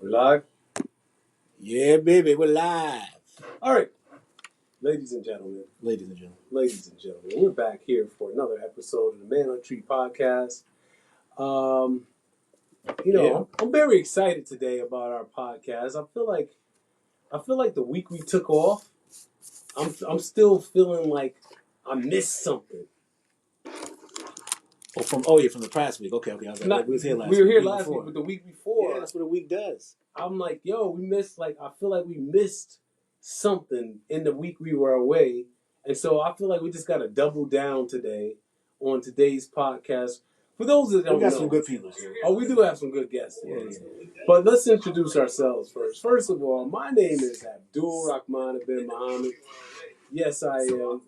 We're live? Yeah, baby, we're live. All right. Ladies and gentlemen, we're back here for another episode of the Manhood podcast. I'm very excited today about our podcast. I feel like the week we took off, I'm still feeling like I missed something. From the past week. Okay. I was like, we was here last week. We were here last week, but the week before. Yeah, that's what a week does. I'm like, we missed, I feel like we missed something in the week we were away. And so I feel like we just got to double down today on today's podcast. For those that don't know. We got some good people here. Oh, we do have some good guests today. Yeah. But let's introduce ourselves first. First of all, my name is Abdul-Rahmaan I. Yes, I am.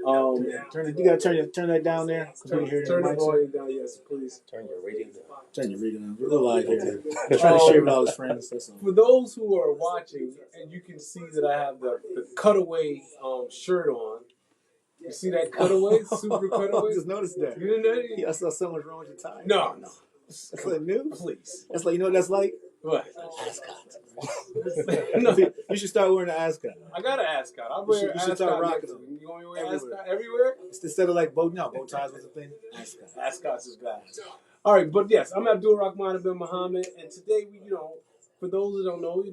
You gotta turn that down there. Turn the volume down, yes, please. Turn your radio down. We're live here. I'm trying to share with all his friends. For those who are watching, and you can see that I have the cutaway shirt on. You see that cutaway? Super cutaway? I just noticed that. You didn't know that? Yeah, I saw something wrong with your tie. No. That's like new? Please. That's like, you know what that's like? What? Ascot. No. You should start wearing an ascot. I got an ascot. I wear you should start rocking them. You want me to wear ascot everywhere? Instead of like bow ties was the thing. Ascot. Ascots is bad. All right, but yes, I'm Abdul-Rahmaan I, and today for those who don't know,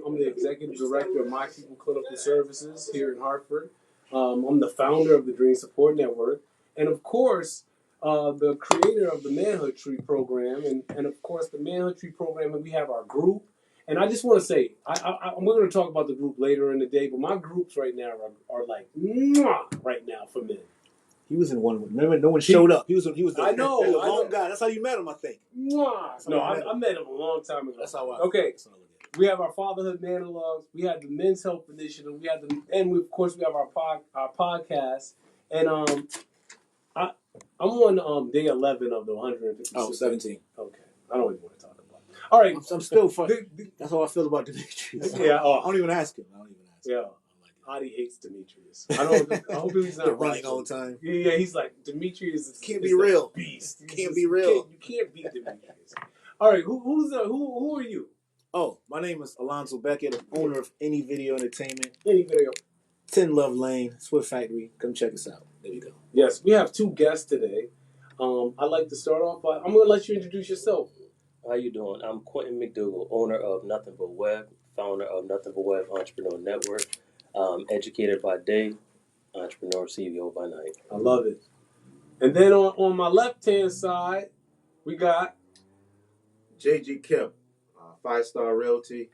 I'm the executive director of My People Clinical Services here in Hartford. I'm the founder of the Dream Support Network, and of course, the creator of the Manhood Tree program, and of course, the Manhood Tree program. And we have our group. And I just want to say, we're going to talk about the group later in the day, but my groups right now are like right now for men. He was in one. Remember, no one showed up. He was. I know. He was a long guy. That's how you met him, I think. I met him a long time ago. That's how I. Okay. We have our fatherhood monologues. We have the Men's Health Initiative. We have of course we have our podcast. And I'm on day 11 of the 156. Oh, 17. Okay. I don't even want to talk about it. All right. I'm still fun. That's how I feel about Demetrius. Yeah. I don't even ask him. Yeah. Adi hates Demetrius. I hope he's not running all the time. Yeah, he's like, Demetrius can't be real. Beast. Can't be real. You can't beat Demetrius. All right, who are you? Oh, my name is Alonzo Beckett, owner of Any Video Entertainment. Any Video. 10 Love Lane, Swift Factory. Come check us out. There you go. Yes, we have two guests today. I'd like to start off by, I'm going to let you introduce yourself. How you doing? I'm Quinten McDougal, owner of Nothing But Web, founder of Nothing But Web Entrepreneur Network, educator by day, entrepreneur CEO by night. I love it. And then on my left-hand side, we got JG Kemp, 5-star realtor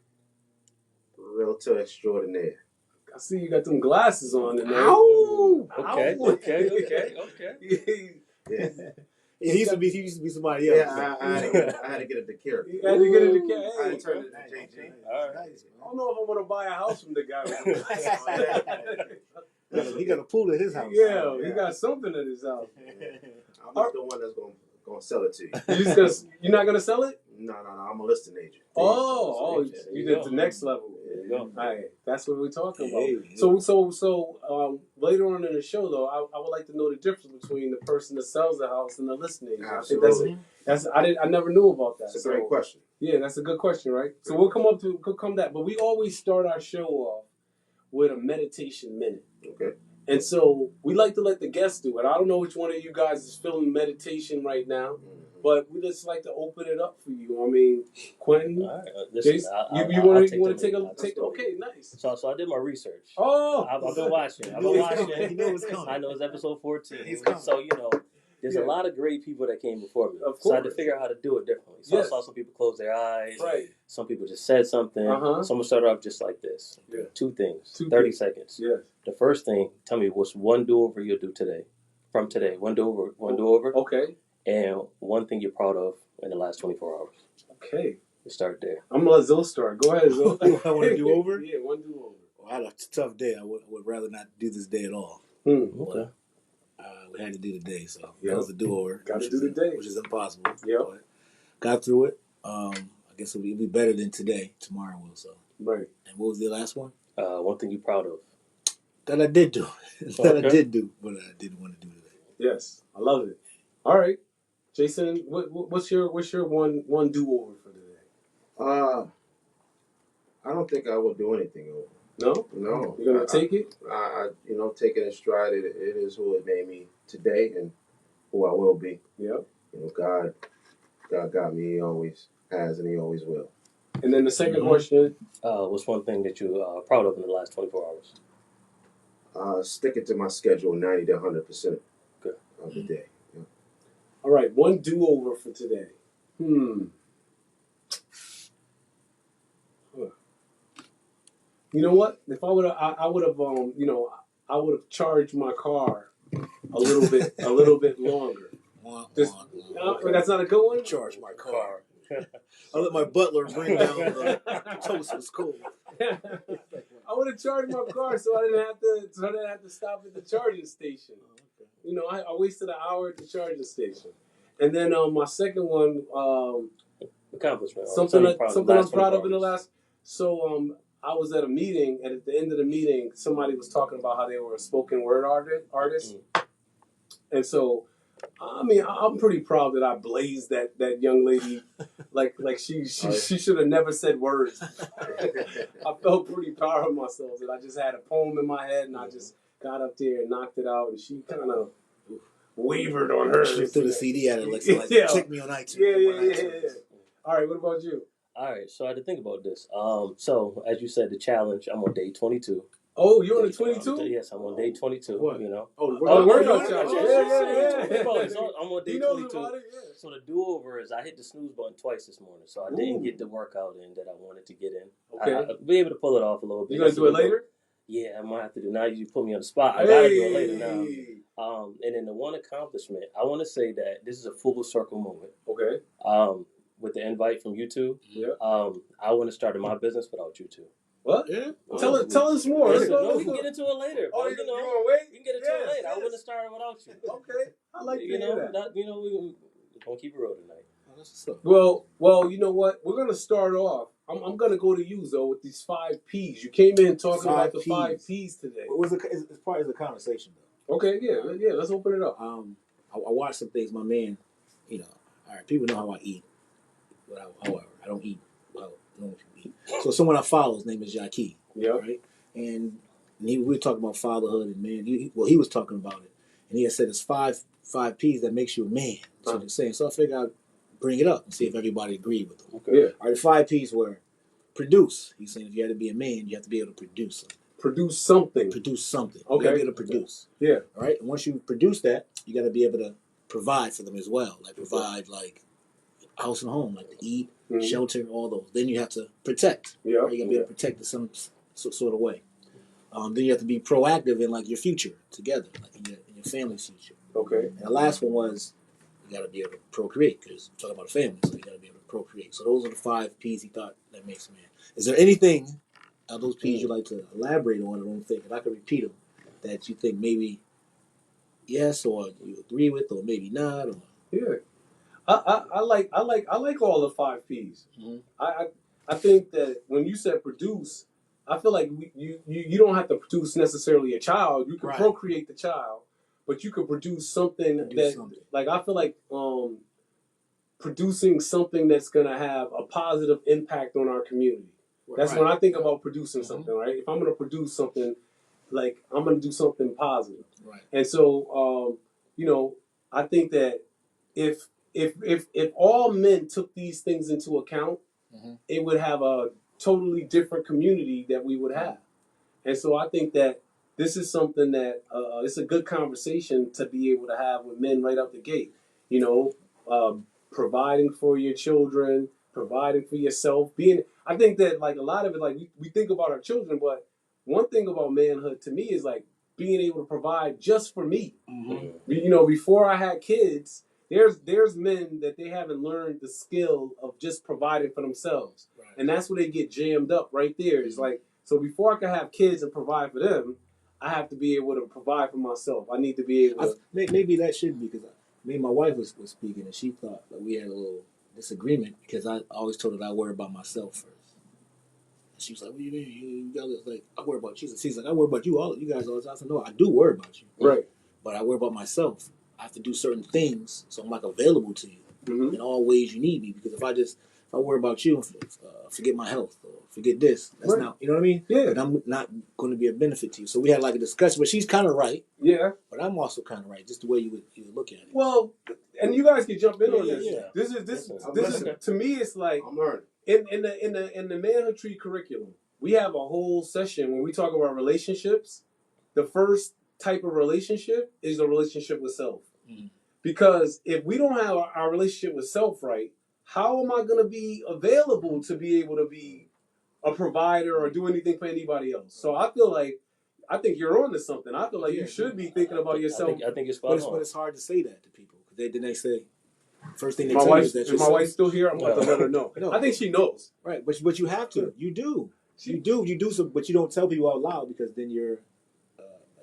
extraordinaire. I see you got them glasses on in there. Ow! Okay. Yeah. He used to be somebody else. Yeah, I had to get it to Kemp. You had to get it to Kemp. I had to turn it to JG. All right. I don't know if I want to buy a house from the guy. He got a pool at his house. Yeah, he got something at his house. I'm not the one that's going to sell it to you. You're not going to sell it? No. I'm a listing agent. You did the next level. There you go. All right, that's what we're talking about. Hey. So later on in the show, though, I would like to know the difference between the person that sells the house and the listing agent. Absolutely. I never knew about that. That's a great question. Yeah, that's a good question, right? So we'll come that, but we always start our show off with a meditation minute. Okay. And so we like to let the guests do it. I don't know which one of you guys is feeling meditation right now, but we just like to open it up for you. I mean, Quinten, All right. Listen, you want to take a okay, nice. So I did my research. Oh, I've been watching. He knows it's coming. I know it's episode 14. He's coming. So there's a lot of great people that came before me. Of So I had course. to figure out how to do it differently. So Yes. I saw some people close their eyes. Right. Some people just said something. Uh-huh. Some will start off just like this. Yeah. Two things. 2 30 things. seconds. Yes. The first thing, tell me what's one do-over you'll do today. From today. One do-over. Okay. And one thing you're proud of in the last 24 hours. Okay. We start there. I'm gonna let Zoe start. Go ahead, Zoe. I want to do over? Yeah, one do over. Well, I had a tough day. I would rather not do this day at all. Okay. We had to do the day, so Yeah. that was a do-over. Gotta do the day. Which is impossible. Yep. But got through it. I guess it'll be better than today. Tomorrow will. So. Right. And what was the last one? One thing you're proud of. That I did do. I did do, but I didn't want to do today. Yes, I love it. All right, Jason, what's your one do over for today? I don't think I would do anything over. No? No. You're going to take it? I take it in stride. It is who it made me today and who I will be. Yep. God got me. He always has and he always will. And then the second question. What's one thing that you are proud of in the last 24 hours? Sticking to my schedule 90 to 100% of the day. Yeah. All right, one do-over for today. You know what? If I would have, I would have, I would have charged my car a little bit longer. That's not a good one. Charge my car. I let my butler bring down the toast was cold. I would have charged my car so I didn't have to stop at the charging station. You know, I wasted an hour at the charging station. And then my second one, accomplishment. Something I'm proud of in the last. So I was at a meeting, and at the end of the meeting, somebody was talking about how they were a spoken word artist, and so. I mean, I'm pretty proud that I blazed that young lady, like she should have never said words. I felt pretty proud of myself that I just had a poem in my head and I just got up there and knocked it out, and she kind of wavered on hers. She threw the CD at it like check me on iTunes. Yeah. All right, what about you? All right, so I had to think about this. So as you said, the challenge. I'm on day 22. Oh, you're on the 22? Yes, I'm on day 22. What? You know. Oh, the workout challenge. Yeah. Yeah. So I'm on day 22. So the do-over is I hit the snooze button twice this morning, so I didn't get the workout in that I wanted to get in. Okay. I'll be able to pull it off a little bit. You gonna do it later? Yeah, I might have to do. Now you put me on the spot. I gotta do it later now. And then the one accomplishment, I want to say that this is a full circle moment. Okay. With the invite from you two, I wouldn't have started my business without you two. What? Yeah. Tell us more. No, we can get into it later. Oh, you know, you wait? We can get into it later. I wouldn't have started without you. Okay. I like you know that. We're gonna keep it real tonight. Well, you know what? We're gonna start off. I'm gonna go to you though with these 5 P's. You came in talking about the 5 P's today. It's part of the conversation though. Okay. Yeah. Let's open it up. I watched some things. My man, all right. People know how I eat. However, I don't eat. Well, normal people eat. So someone I follow, his name is Yaki. Yeah. Right. And we were talking about fatherhood and man. He was talking about it, and he had said it's five P's that makes you a man. So they're saying. So I figured I'd bring it up and see if everybody agreed with him. Okay. Yeah. All right. The 5 P's were produce. He's saying if you had to be a man, you have to be able to produce something. Produce something. Okay. You got to be able to produce. Yeah. All right. And once you produce that, you got to be able to provide for them as well. Like provide like house and home, like to eat, shelter, all those. Then you have to protect. Yeah. Right? You got to be able to protect in some sort of way. Then you have to be proactive in like your future together, like in your family's future. Okay. And the last one was you got to be able to procreate because we're talking about a family, so you got to be able to procreate. So those are the 5 P's he thought that makes a man. Is there anything of those P's you'd like to elaborate on? I don't think, if I could repeat them, that you think maybe yes or you agree with or maybe not? Or yeah. I like all the 5 P's. Mm-hmm. I think that when you said produce, I feel like you don't have to produce necessarily a child. You can procreate the child, but you could produce something like I feel like producing something that's gonna have a positive impact on our community. That's when I think about producing something, right? If I'm gonna produce something, like I'm gonna do something positive. Right. And so I think that if all men took these things into account, it would have a totally different community that we would have. And so I think that this is something that it's a good conversation to be able to have with men right out the gate. Providing for your children, providing for yourself. I think that like a lot of it, like we think about our children, but one thing about manhood to me is like being able to provide just for me. Mm-hmm. Before I had kids, there's men that they haven't learned the skill of just providing for themselves. Right. And that's where they get jammed up right there. It's like, so before I can have kids and provide for them, I have to be able to provide for myself. I need to be able to. Maybe that should be, because me and my wife was speaking, and she thought that we had a little disagreement because I always told her that I worry about myself first. And she was like, "What do you mean? You guys like I worry about you." She's like, "I worry about you guys all the time." I said, "No, I do worry about you, right? But I worry about myself. I have to do certain things so I'm like available to you in all ways you need me. Because if I worry about you, forget my health, or forget this. That's Right. not, you know what I mean? Yeah. But I'm not going to be a benefit to you. So we had like a discussion, but she's kind of right. Yeah. But I'm also kind of right, just the way you would look at it. Well, and you guys can jump in on this. yeah. This is Listen. to me. It's like I'm learning. in the manhood tree curriculum, we have a whole session when we talk about relationships. The first type of relationship is a relationship with self. Mm. Because if we don't have our relationship with self right, how am I going to be available to be able to be a provider or do anything for anybody else? So I think you're on to something. I feel like you should be thinking about yourself. I think you're spot But on. it's hard to say that to people. Because then they say, first thing they My tell you wife, is that if my wife's still here, I'm going to let her know. No. I think she knows. Right, but you have to. You do. You do some, but you don't tell people out loud because then you're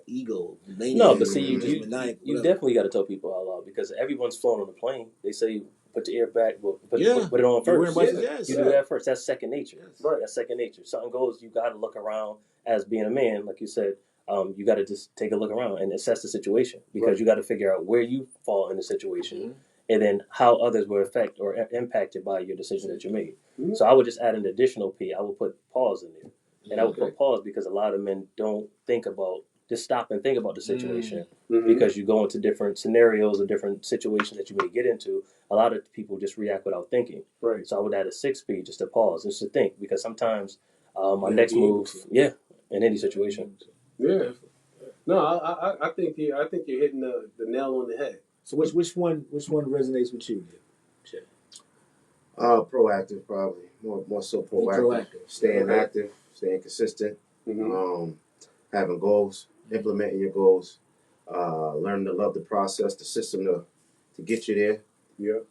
ego. No, but see, you whatever. definitely got to tell people out loud because everyone's flown on the plane. They say put the ear back, put it on You're first. wearing buttons, You do that first. That's second nature. Yes. Right. That's second nature. Something goes, you got to look around as being a man, like you said. You got to just take a look around and assess the situation because you got to figure out where you fall in the situation and then how others were affected or impacted by your decision that you made. Mm-hmm. So I would just add an additional P. I would put pause in there. And I would put pause because a lot of men don't think about, just stop and think about the situation because you go into different scenarios or different situations that you may get into. A lot of people just react without thinking. Right. So I would add a 6P just to pause, just to think because sometimes my next move, in any situation. Yeah. No, I think you're hitting the nail on the head. So which one resonates with you? Proactive, probably more so proactive. Staying active, staying consistent, having goals, implementing your goals, learning to love the process, the system to get you there. Yeah.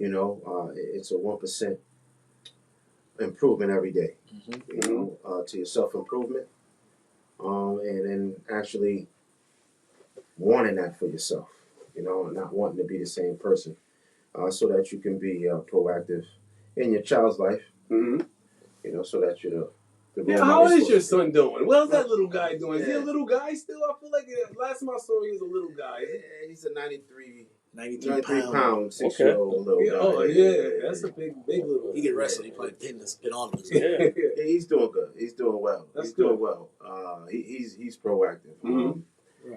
It's a 1% improvement every day. To your self improvement, and then actually wanting that for yourself. And not wanting to be the same person. So that you can be proactive in your child's life, so that you're the how is your son doing? What's that little guy doing? Is he a little guy still? I feel like last time I saw him, he was a little guy. Yeah, he's a 93 pound 6-year-old little guy. Oh, yeah. That's a big little. He get wrestled. He probably spin all of his. Yeah. He's doing good. He's doing well. Doing well. He's proactive.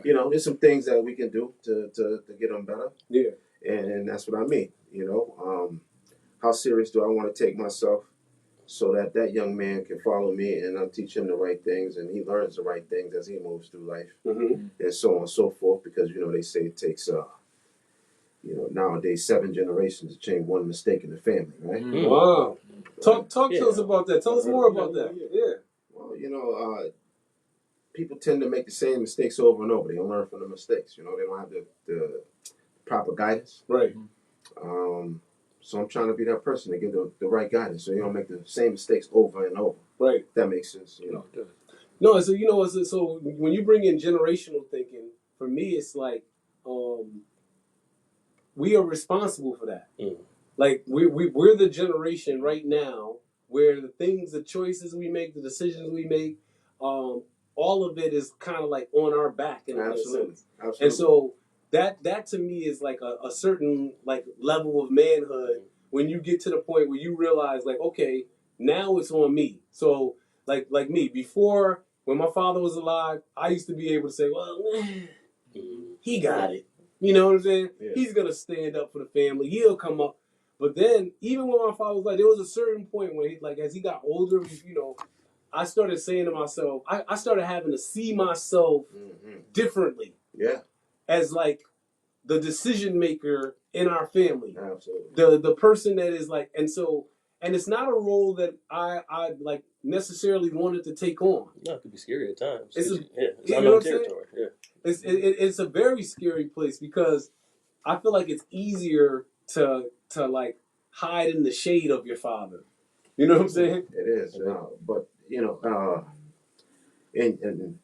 There's some things that we can do to get him better. Yeah. And that's what I mean. How serious do I want to take myself so that young man can follow me and I'm teaching him the right things and he learns the right things as he moves through life and so on and so forth because, they say it takes, nowadays 7 generations to change one mistake in the family, right? Wow. Talk to us about that. Tell us more about that. Yeah. Well, people tend to make the same mistakes over and over. They don't learn from the mistakes. They don't have the proper guidance. Right. So I'm trying to be that person to give the right guidance so you don't make the same mistakes over and over. Right. If that makes sense. No, so when you bring in generational thinking, for me it's like we are responsible for that. Like we're the generation right now where the choices we make, the decisions we make, all of it is kind of like on our back in a sense. Absolutely. And so that to me is like a certain like level of manhood when you get to the point where you realize like, okay, now it's on me. So like me, before when my father was alive, I used to be able to say, well, he got it. You know what I'm saying? Yeah. He's going to stand up for the family. He'll come up. But then even when my father was like, there was a certain point where as he got older, I started saying to myself, I started having to see myself differently. Yeah. As like the decision maker in our family. Absolutely. The person that is like, and it's not a role that I like necessarily wanted to take on. No, it could be scary at times. It's unknown territory. Yeah. It's a very scary place because I feel like it's easier to like hide in the shade of your father. You know what I'm saying? It is. But and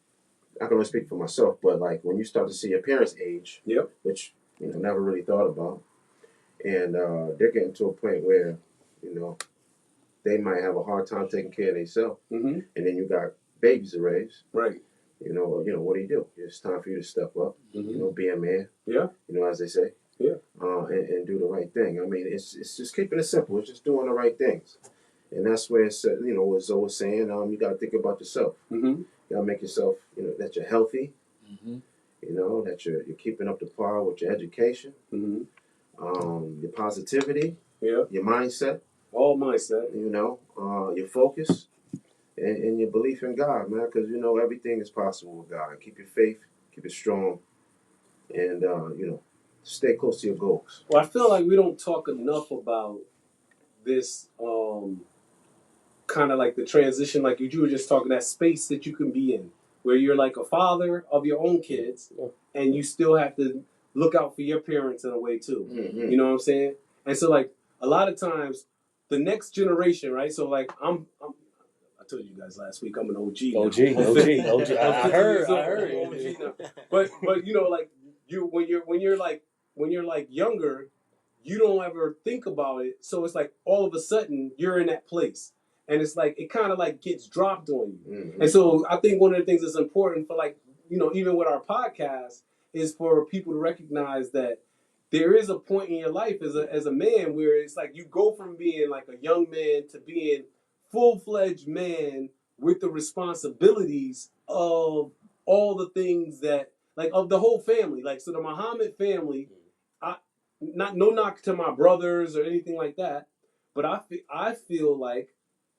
I can only speak for myself, but like when you start to see your parents age, which never really thought about, and they're getting to a point where they might have a hard time taking care of themselves, and then you got babies to raise, right? What do? It's time for you to step up, be a man. Yeah. As they say, and do the right thing. I mean, it's just keeping it simple. It's just doing the right things. And that's where it's, as Zoe was saying, you got to think about yourself. You got to make yourself, that you're healthy, that you're keeping up to par with your education, your positivity, your mindset. All mindset. Your focus, and your belief in God, man, because, everything is possible with God. Keep your faith, keep it strong, and, stay close to your goals. Well, I feel like we don't talk enough about this kind of like the transition, like you were just talking, that space that you can be in, where you're like a father of your own kids, and you still have to look out for your parents in a way too. You know what I'm saying? And so like a lot of times, the next generation, right? So like I told you guys last week I'm an OG. OG. I heard. I'm OG now. But like when you're like younger, you don't ever think about it. So it's like all of a sudden you're in that place. And it's like it kind of like gets dropped on you. And so I think one of the things that's important for like, even with our podcast is for people to recognize that there is a point in your life as a man where it's like you go from being like a young man to being full-fledged man with the responsibilities of all the things that like of the whole family. Like so the Muhammad family, no knock to my brothers or anything like that, but I feel like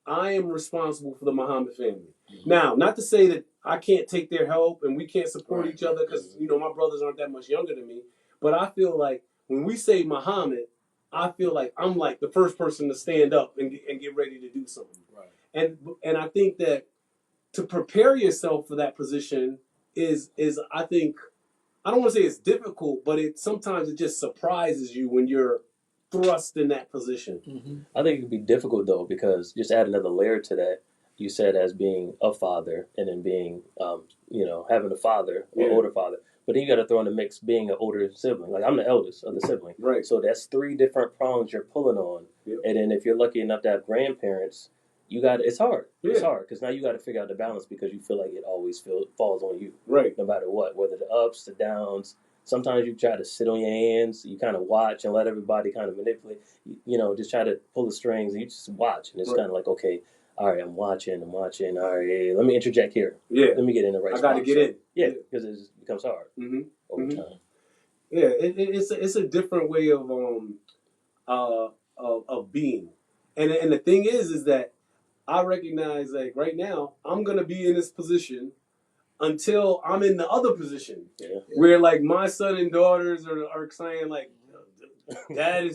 I am responsible for the Muhammad family. Now, not to say that I can't take their help and we can't support each other because my brothers aren't that much younger than me, but I feel like when we say Muhammad, I feel like I'm like the first person to stand up and get ready to do something. Right. And I think that to prepare yourself for that position is I think, I don't want to say it's difficult, but sometimes it just surprises you when you're thrust in that position. I think it could be difficult though, because just add another layer to that. You said as being a father, and then being, having a father, an older father. But then you got to throw in the mix being an older sibling. Like I'm the eldest of the sibling, right? So that's 3 different prongs you're pulling on. And then if you're lucky enough to have grandparents, it's hard. It's hard because now you got to figure out the balance because you feel like it always falls on you, right? No matter what, whether the ups, the downs. Sometimes you try to sit on your hands. You kind of watch and let everybody kind of manipulate. Just try to pull the strings and you just watch. And it's kind of like, okay, all right, I'm watching. All right, let me interject here. Let me get in the right spot. I got to get in. Yeah, because it just becomes hard over time. Yeah, it's a different way of being. And the thing is that I recognize like right now I'm gonna be in this position until I'm in the other position, where like my son and daughters are saying like, Dad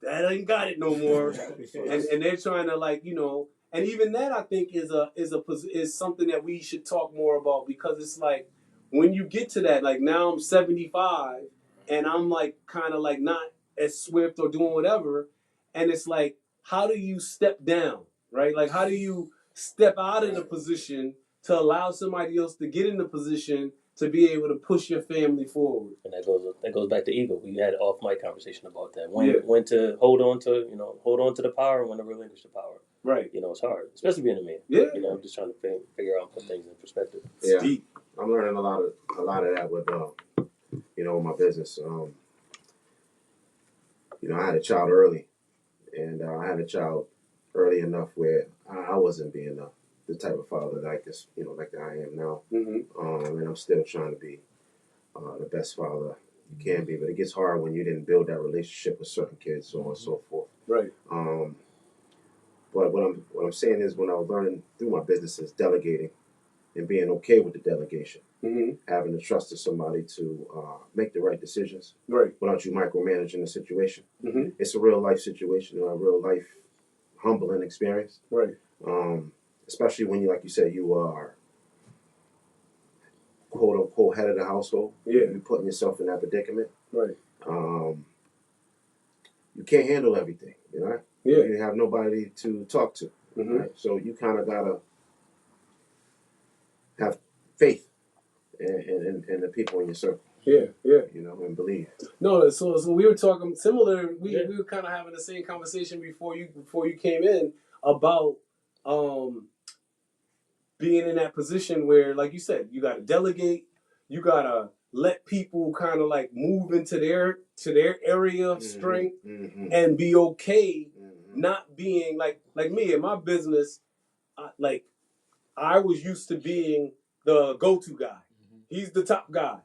ain't got it no more, and they're trying to like and even that I think is something that we should talk more about because it's like when you get to that like now I'm 75 and I'm like kind of like not as swift or doing whatever, and it's like how do you step down, right? Like how do you step out of the position to allow somebody else to get in the position to be able to push your family forward. And that goes back to ego. We had an off mic conversation about that. When to hold on to the power and when to relinquish the power. Right. It's hard, especially being a man. Yeah. I'm just trying to figure out and put things in perspective. Yeah. I'm learning a lot of that with my business. I had a child early, and I had a child early enough where I wasn't being the type of father like this, like I am now. And I'm still trying to be the best father you can be, but it gets hard when you didn't build that relationship with certain kids, so on and so forth. Right. But what I'm saying is, when I was learning through my business is delegating and being okay with the delegation, having the trust of somebody to make the right decisions, without you micromanaging the situation. It's a real life situation, a real life humbling experience, right? Especially when you, like you said, you are quote unquote head of the household. You're putting yourself in that predicament, right? You can't handle everything, You have nobody to talk to, right? So you kind of gotta have faith in the people in your circle. And believe. No, so we were talking similar. We were kind of having the same conversation before you came in about being in that position where, like you said, you got to delegate, you got to let people kind of like move into their area of strength Mm-hmm. and be okay not being like me in my business. I was used to being the go-to guy. He's the top guy.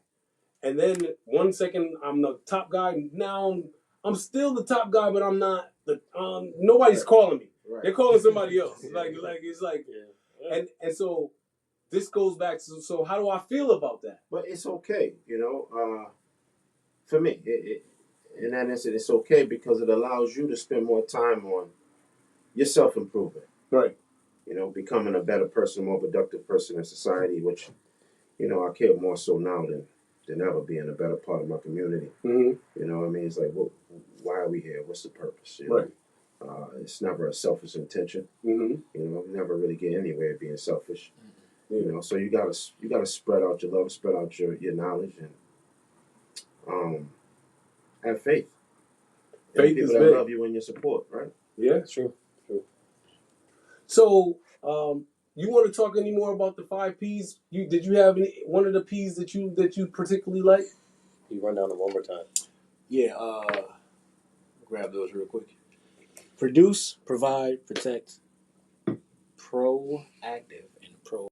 And then 1 second I'm the top guy. Now I'm still the top guy, but I'm not the nobody's calling me. Right. They're calling somebody else. like it's like Yeah. and so this goes back to, so how do I feel about that? But it's okay, you know. For me, in that instance, it's okay because it allows you to spend more time on your self-improvement. Right. You know, becoming a better person, a more productive person in society, which, you know, I care more so now than ever being a better part of my community. Mm-hmm. You know what I mean? It's like, well, why are we here? What's the purpose? You know? Right. It's never a selfish intention. Mm-hmm. You know, you never really get anywhere being selfish. Yeah. You know, so you gotta spread out your love, spread out your knowledge, and have faith. In Faith people is that big. love you and your support, right? Yeah. True. So, you want to talk any more about the 5 P's? Did you have any one of the P's that you particularly like? You run down them one more time. Yeah, grab those real quick. Produce, provide, protect, proactive, and pro.